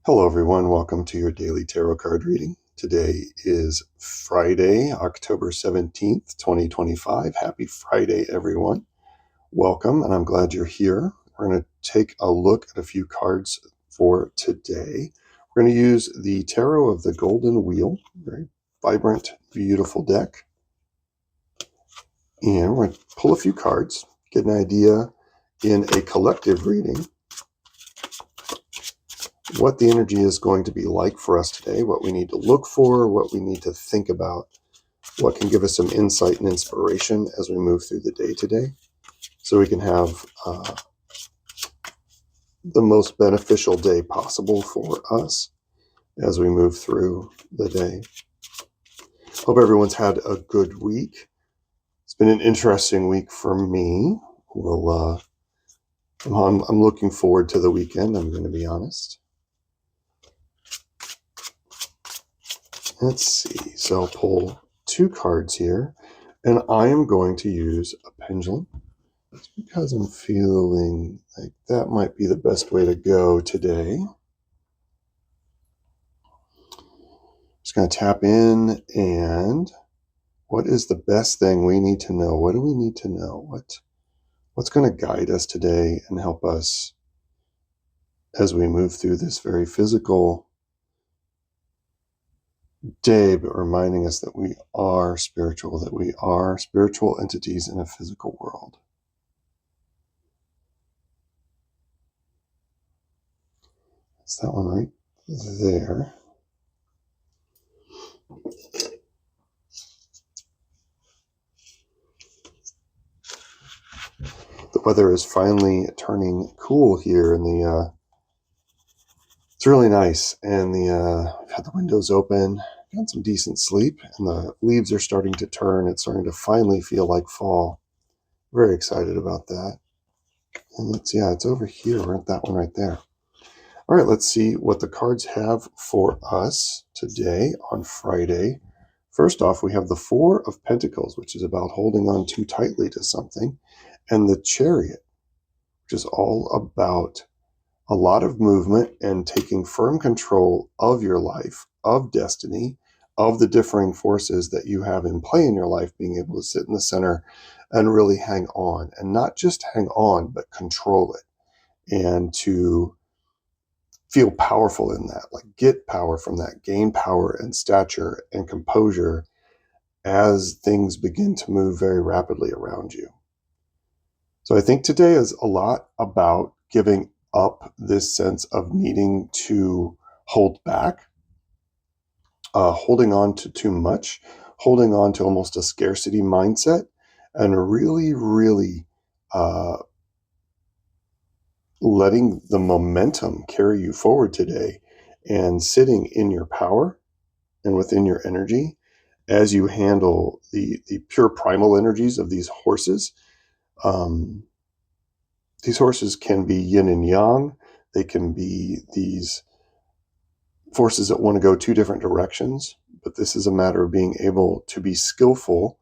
Hello, everyone. Welcome to your daily tarot card reading. Today is Friday, October 17th, 2025. Happy Friday, everyone. Welcome, and I'm glad you're here. We're going to take a look at a few cards for today. We're going to use the Tarot of the Golden Wheel, very vibrant, beautiful deck. And we're going to pull a few cards, get an idea in a collective reading what the energy is going to be like for us today, what we need to look for, what we need to think about, what can give us some insight and inspiration as we move through the day today, so we can have the most beneficial day possible for us as we move through the day. Hope everyone's had a good week. It's been an interesting week for me. I'm looking forward to the weekend, I'm going to be honest. Let's see. So I'll pull two cards here, and I am going to use a pendulum. It's because I'm feeling like that might be the best way to go today. Just going to tap in, and what is the best thing we need to know? What do we need to know? What's going to guide us today and help us as we move through this very physical day, but reminding us that we are spiritual entities in a physical world. That's that one right there. The weather is finally turning cool here in the it's really nice, and I've had the windows open, got some decent sleep, and the leaves are starting to turn. It's starting to finally feel like fall. Very excited about that. And it's over here. We're at that one right there. All right, let's see what the cards have for us today on Friday. First off, we have the Four of Pentacles, which is about holding on too tightly to something, and the Chariot, which is all about a lot of movement and taking firm control of your life, of destiny, of the differing forces that you have in play in your life, being able to sit in the center and really hang on, and not just hang on, but control it, and to feel powerful in that, like get power from that, gain power and stature and composure as things begin to move very rapidly around you. So I think today is a lot about giving up this sense of needing to hold back, holding on to too much, holding on to almost a scarcity mindset, and really letting the momentum carry you forward today, and sitting in your power and within your energy as you handle the pure primal energies of these horses. These horses can be yin and yang. They can be these forces that want to go two different directions, but this is a matter of being able to be skillful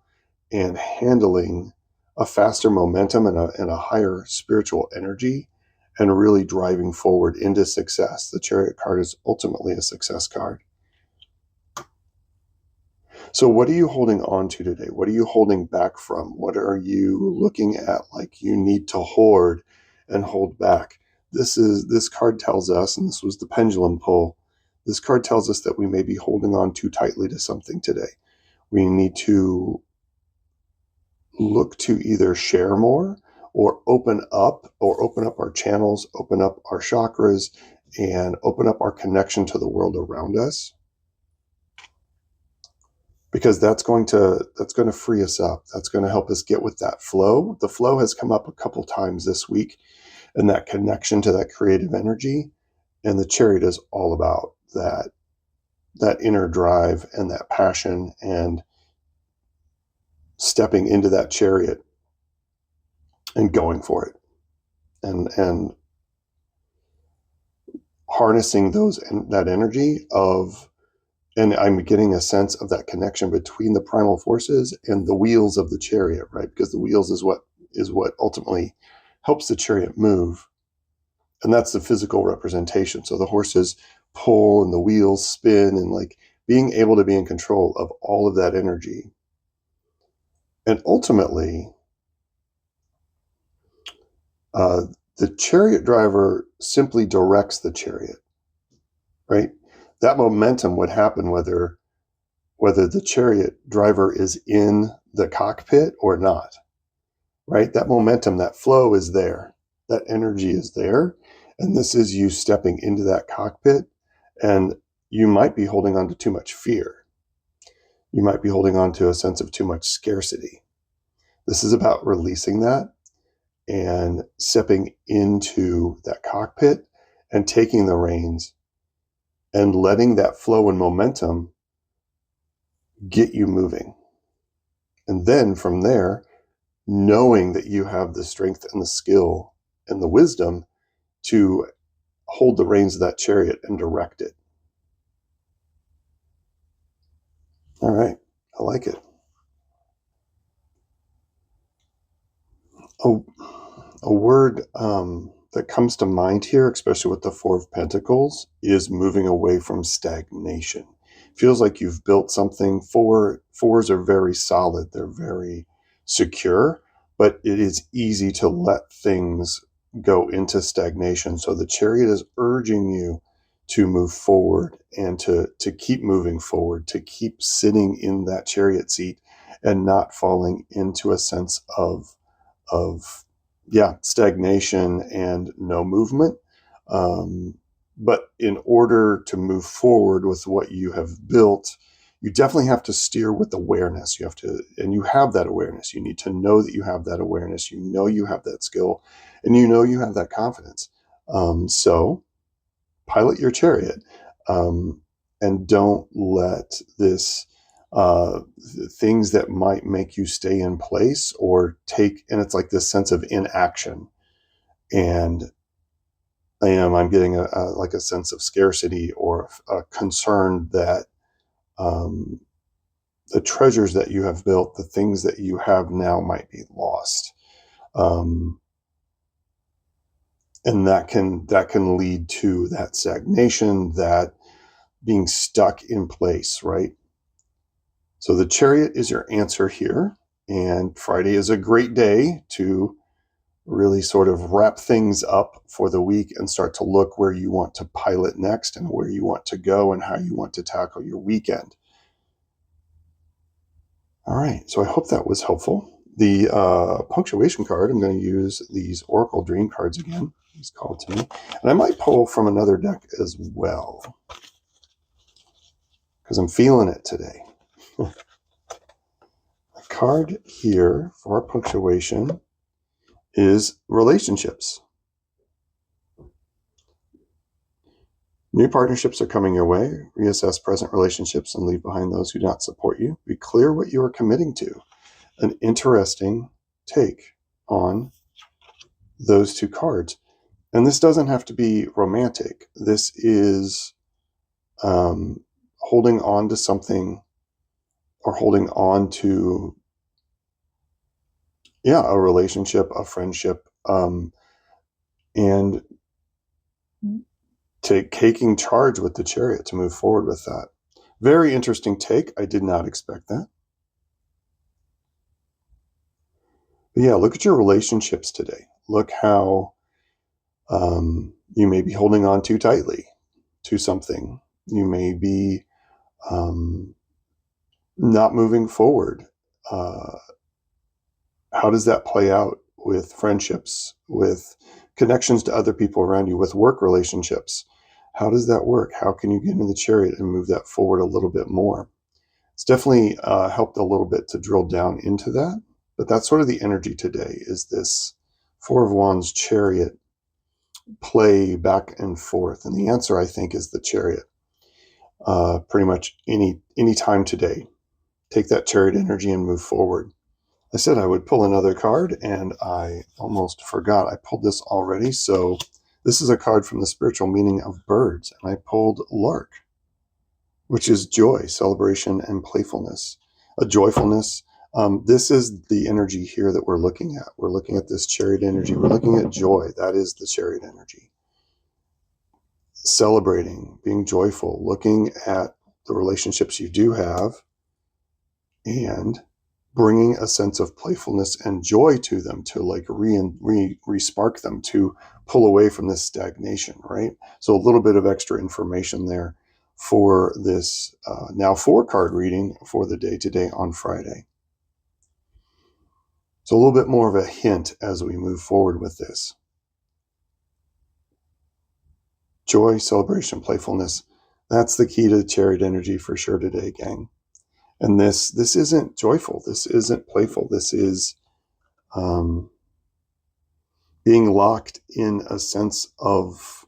and handling a faster momentum and a higher spiritual energy, and really driving forward into success. The Chariot card is ultimately a success card. So what are you holding on to today? What are you holding back from? What are you looking at like you need to hoard and hold back? This card tells us, and this was the pendulum pull, this card tells us that we may be holding on too tightly to something today. We need to look to either share more or open up our channels, open up our chakras, and open up our connection to the world around us. Because that's going to free us up. That's going to help us get with that flow. The flow has come up a couple times this week, and that connection to that creative energy. And the Chariot is all about that inner drive and that passion, and stepping into that chariot and going for it, and harnessing that energy of. And I'm getting a sense of that connection between the primal forces and the wheels of the chariot, right? Because the wheels is what ultimately helps the chariot move, And that's the physical representation. So the horses pull and the wheels spin, and like being able to be in control of all of that energy. And ultimately, the chariot driver simply directs the chariot, right? That momentum would happen whether the chariot driver is in the cockpit or not, right? That momentum, that flow is there. That energy is there. And this is you stepping into that cockpit, and you might be holding on to too much fear. You might be holding on to a sense of too much scarcity. This is about releasing that and stepping into that cockpit and taking the reins and letting that flow and momentum get you moving. And then from there, knowing that you have the strength and the skill and the wisdom to hold the reins of that chariot and direct it. All right, I like it. A word that comes to mind here, especially with the Four of Pentacles, is moving away from stagnation. Feels like you've built something. Fours are very solid. They're very secure, but it is easy to let things go into stagnation. So the chariot is urging you to move forward and to keep moving forward, to keep sitting in that chariot seat and not falling into a sense of stagnation and no movement. But in order to move forward with what you have built, you definitely have to steer with awareness. And you have that awareness. You need to know that you have that awareness. You know you have that skill, and you know you have that confidence. So pilot your chariot, and don't let this things that might make you stay in place or and it's like this sense of inaction. And I'm getting like a sense of scarcity or a concern that the treasures that you have built, the things that you have now, might be lost. And that can lead to that stagnation, that being stuck in place, right? So the chariot is your answer here. And Friday is a great day to really sort of wrap things up for the week and start to look where you want to pilot next and where you want to go and how you want to tackle your weekend. All right, so I hope that was helpful. The punctuation card, I'm going to use these Oracle Dream cards again. It's called to me. And I might pull from another deck as well, because I'm feeling it today. The card here for punctuation is relationships. New partnerships are coming your way. Reassess present relationships and leave behind those who do not support you. Be clear what you are committing to. An interesting take on those two cards. And this doesn't have to be romantic. This is holding on to something, or holding on to, a relationship, a friendship, and taking charge with the chariot to move forward with that. Very interesting take. I did not expect that. But yeah, look at your relationships today. Look how you may be holding on too tightly to something. You may be not moving forward. How does that play out with friendships, with connections to other people around you, with work relationships? How does that work? How can you get into the chariot and move that forward a little bit more? It's definitely helped a little bit to drill down into that. But that's sort of the energy today, is this Four of Wands chariot play back and forth. And the answer, I think, is the chariot. Pretty much any time today. Take that chariot energy and move forward. I said I would pull another card, and I almost forgot. I pulled this already. So this is a card from the spiritual meaning of birds, and I pulled lark, which is joy, celebration, and playfulness, a joyfulness. This is the energy here that we're looking at. We're looking at this chariot energy. We're looking at joy. That is the chariot energy. celebrating, being joyful, looking at the relationships you do have and bringing a sense of playfulness and joy to them, to like re-spark them, to pull away from this stagnation, right? So a little bit of extra information there for this now 4 card reading for the day today on Friday. So a little bit more of a hint as we move forward with this. Joy, celebration, playfulness. That's the key to the chariot energy for sure today, gang. And this isn't joyful. This isn't playful. This is being locked in a sense of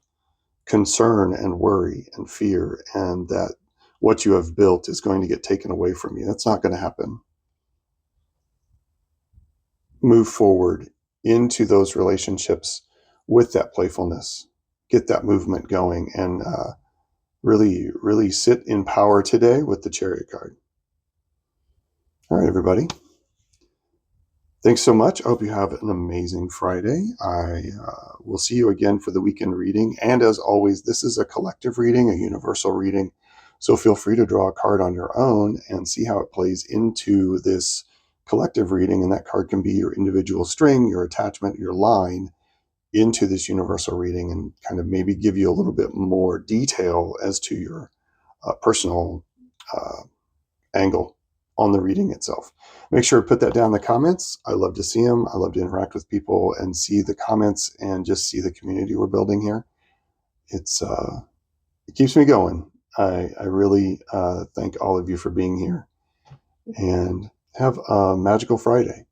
concern and worry and fear, and that what you have built is going to get taken away from you. That's not going to happen. Move forward into those relationships with that playfulness. Get that movement going, and really, really sit in power today with the Chariot card. All right, everybody. Thanks so much. I hope you have an amazing Friday. I will see you again for the weekend reading. And as always, this is a collective reading, a universal reading. So feel free to draw a card on your own and see how it plays into this collective reading. And that card can be your individual string, your attachment, your line into this universal reading, and kind of maybe give you a little bit more detail as to your personal angle on the reading itself. Make sure to put that down in the comments. I love to see them. I love to interact with people and see the comments and just see the community we're building here. It keeps me going. I really thank all of you for being here, and have a magical Friday.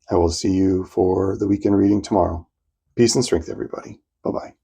I will see you for the weekend reading tomorrow. Peace and strength, everybody. Bye-bye.